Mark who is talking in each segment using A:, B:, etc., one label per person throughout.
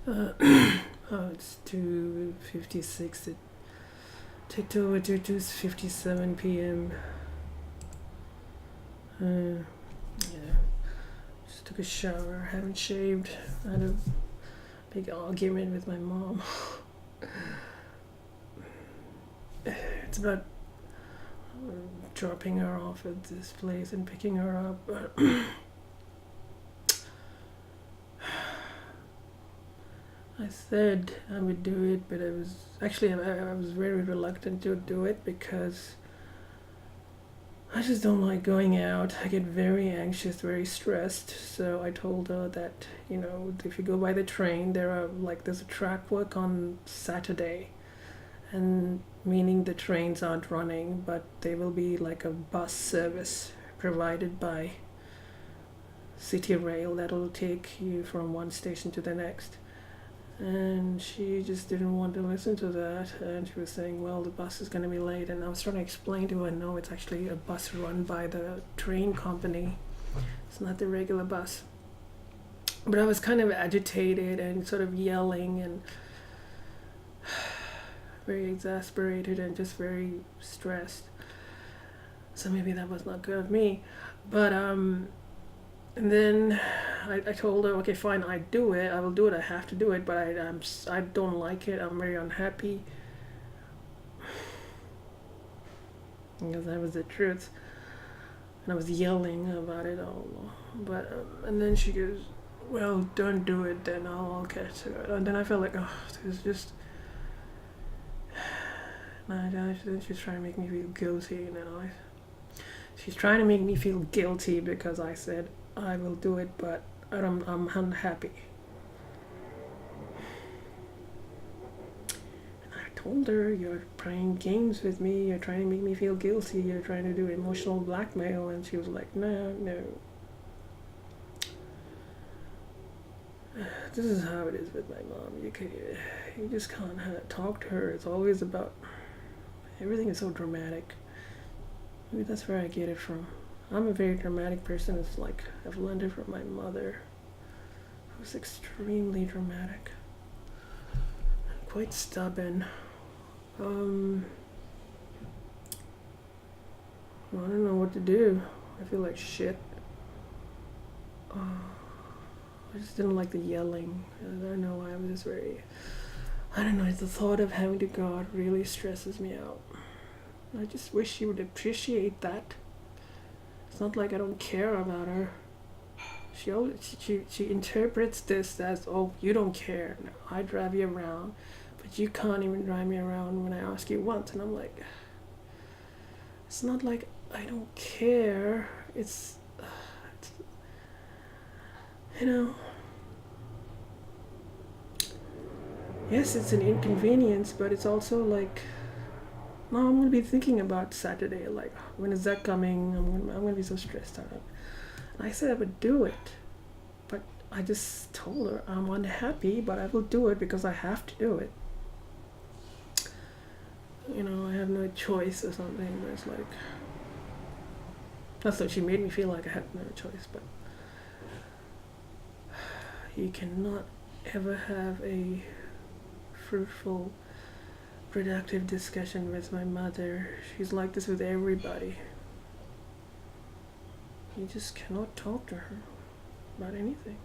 A: Uh, oh, it's 2:56. It ticked over to 2:57 p.m. Yeah, just took a shower. Haven't shaved. I had a big argument with my mom. It's about dropping her off at this place and picking her up. I said I would do it, but I was very reluctant to do it because I just don't like going out. I get very anxious, very stressed. So I told her that, if you go by the train, there's a track work on Saturday, and meaning the trains aren't running, but they will be like a bus service provided by City Rail that'll take you from one station to the next. And she just didn't want to listen to that, and she was saying, well, the bus is going to be late. And I was trying to explain to her, no, it's actually a bus run by the train company, it's not the regular bus. But I was kind of agitated and sort of yelling and very exasperated and just very stressed, so maybe that was not good of me. But and then I told her, okay, fine, I will do it, I have to do it, but I don't like it, I'm very unhappy. Because that was the truth. And I was yelling about it all. But, and then she goes, well, don't do it then, I'll get to it. And then I felt like, oh, this is just. Then she's trying to make me feel guilty, She's trying to make me feel guilty because I said I will do it, but I'm unhappy. And I told her, you're playing games with me, you're trying to make me feel guilty, you're trying to do emotional blackmail. And she was like, no. This is how it is with my mom. You just can't talk to her. It's always about, everything is so dramatic. Maybe that's where I get it from. I'm a very dramatic person. It's like I've learned it from my mother, who's extremely dramatic and quite stubborn. I don't know what to do. I feel like shit. I just didn't like the yelling. I don't know why I'm just very. I don't know. The thought of having to go out really stresses me out. I just wish she would appreciate that. It's not like I don't care about her. She interprets this as, oh, you don't care. No, I drive you around, but you can't even drive me around when I ask you once. And I'm like, it's not like I don't care. It's yes, it's an inconvenience, but it's also like, now I'm gonna be thinking about Saturday, like, when is that coming? I'm gonna be so stressed out. And I said I would do it, but I just told her I'm unhappy, but I will do it because I have to do it. I have no choice or something. But it's like, that's what she made me feel like I had no choice. But you cannot ever have a fruitful, productive discussion with my mother. She's like this with everybody. You just cannot talk to her about anything.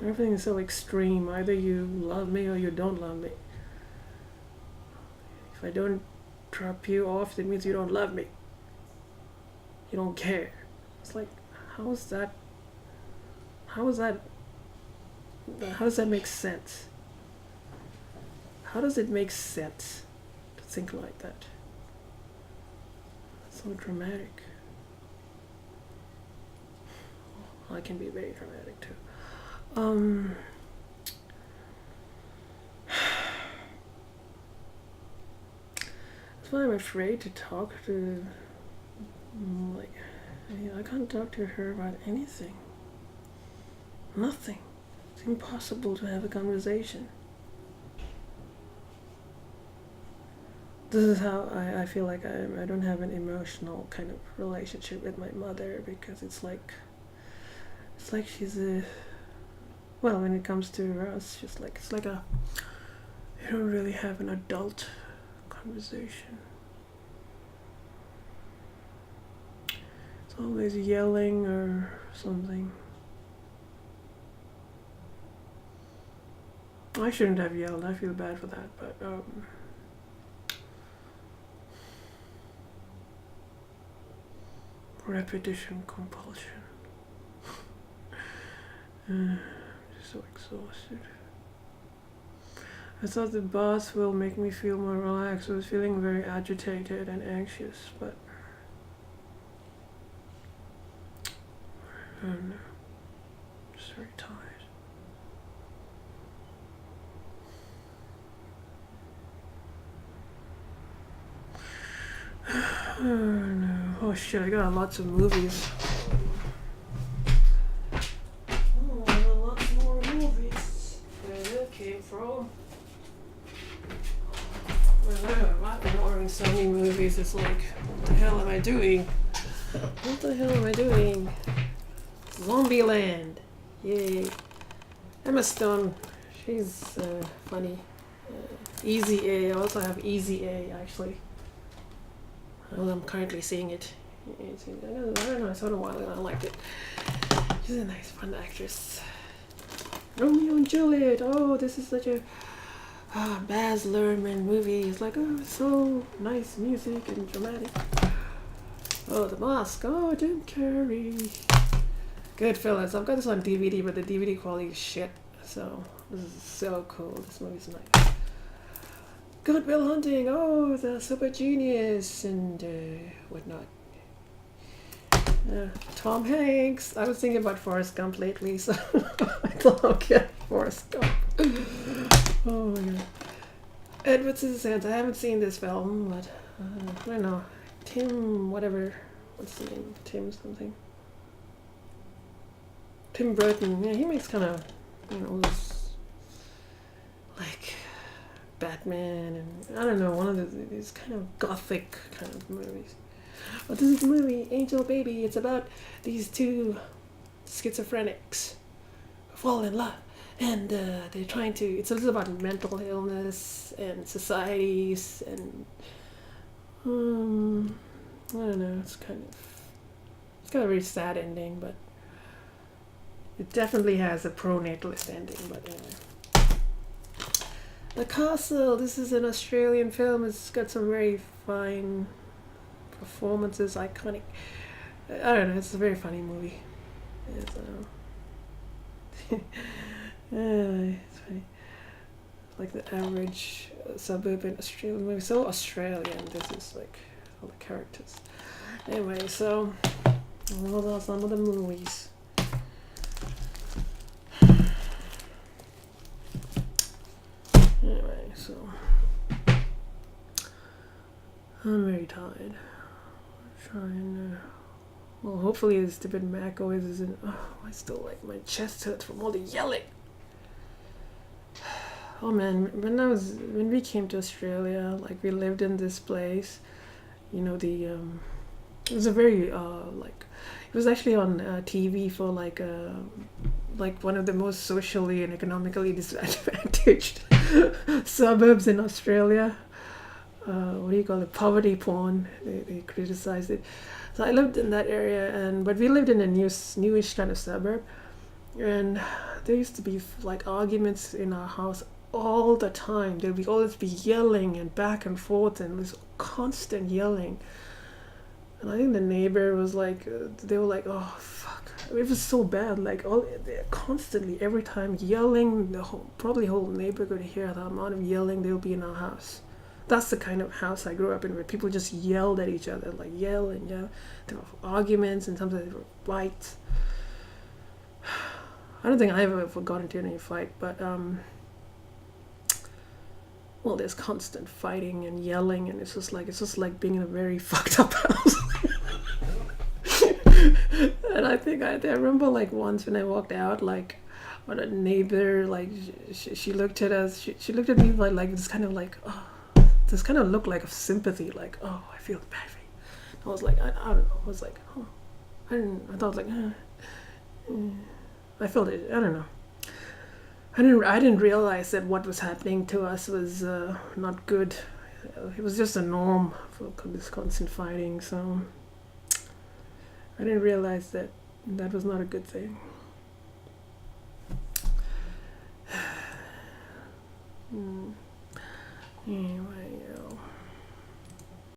A: Everything is so extreme. Either you love me or you don't love me. If I don't drop you off, that means you don't love me. You don't care. It's like, how does that make sense? How does it make sense to think like that? It's so dramatic. I can be very dramatic too. That's why I'm afraid to talk to, I can't talk to her about anything. Nothing. It's impossible to have a conversation. This is how I feel like I don't have an emotional kind of relationship with my mother, because it's like It's like she's a. Well, when it comes to us, just like it's like a. You don't really have an adult conversation. It's always yelling or something. I shouldn't have yelled. I feel bad for that, but repetition compulsion. I'm so exhausted. I thought the bath will make me feel more relaxed. I was feeling very agitated and anxious, but I don't know. I'm just very tired. Oh no. Oh shit, I got lots of movies. Oh, I got lots more movies. Where that came from. I've been ordering so many movies, it's like, what the hell am I doing? What the hell am I doing? Zombieland. Yay. Emma Stone, she's funny. Easy A, I also have Easy A actually. Well, I'm currently seeing it. I don't know, I saw it a while ago and I liked it. She's a nice, fun actress. Romeo and Juliet, oh, this is such a Baz Luhrmann movie. It's like, oh, it's so nice music and dramatic. Oh, The Mask, oh, Jim Carrey. Goodfellas, I've got this on DVD, but the DVD quality is shit. So, this is so cool. This movie's nice. Good Will Hunting, oh, the Super Genius, and whatnot. Tom Hanks. I was thinking about Forrest Gump lately, so I thought I'll get Forrest Gump. Oh my god. Edward Scissorhands. I haven't seen this film, but I don't know. Tim, whatever. What's the name? Tim something. Tim Burton. Yeah, he makes kind of, those, like, Batman and I don't know, one of these kind of gothic kind of movies. But this is the movie Angel Baby. It's about these two schizophrenics who fall in love, and they're trying to. It's a little about mental illness and societies, and I don't know. It's got a very sad ending, but it definitely has a pro-natalist ending. But anyway. The Castle, this is an Australian film. It's got some very fine performances, iconic. I don't know, it's a very funny movie. It's funny. Like the average suburban Australian movie. So Australian, this is like all the characters. Anyway, so those are some of the movies. Anyway, so I'm very tired. Trying well, hopefully this stupid Mac always isn't. Oh, I still like my chest hurts from all the yelling. Oh man, when we came to Australia, like we lived in this place, it was a very it was actually on TV for like one of the most socially and economically disadvantaged suburbs in Australia. What do you call it? Poverty porn. They criticized it. So I lived in that area, but we lived in a newish kind of suburb, and there used to be like arguments in our house all the time. There'd always be yelling and back and forth, and this constant yelling. And I think the neighbor was like, they were like, oh fuck, it was so bad. Like they're constantly, every time yelling. Probably whole neighborhood could hear the amount of yelling there'll be in our house. That's the kind of house I grew up in, where people just yelled at each other, like yell and yell. There were arguments, and sometimes there were fights. I don't think I ever got into any fight, but well, there's constant fighting and yelling, and it's just like being in a very fucked up house. And I think I remember like once when I walked out, like when a neighbor, like she looked at us, she looked at me like this kind of like, oh, this kind of look like of sympathy, like, oh, I feel bad for you. I was like, I don't know. I was like, oh, I thought like, I felt it. I don't know. I didn't realize that what was happening to us was not good. It was just a norm for this constant fighting. So I didn't realize that that was not a good thing. Anyway.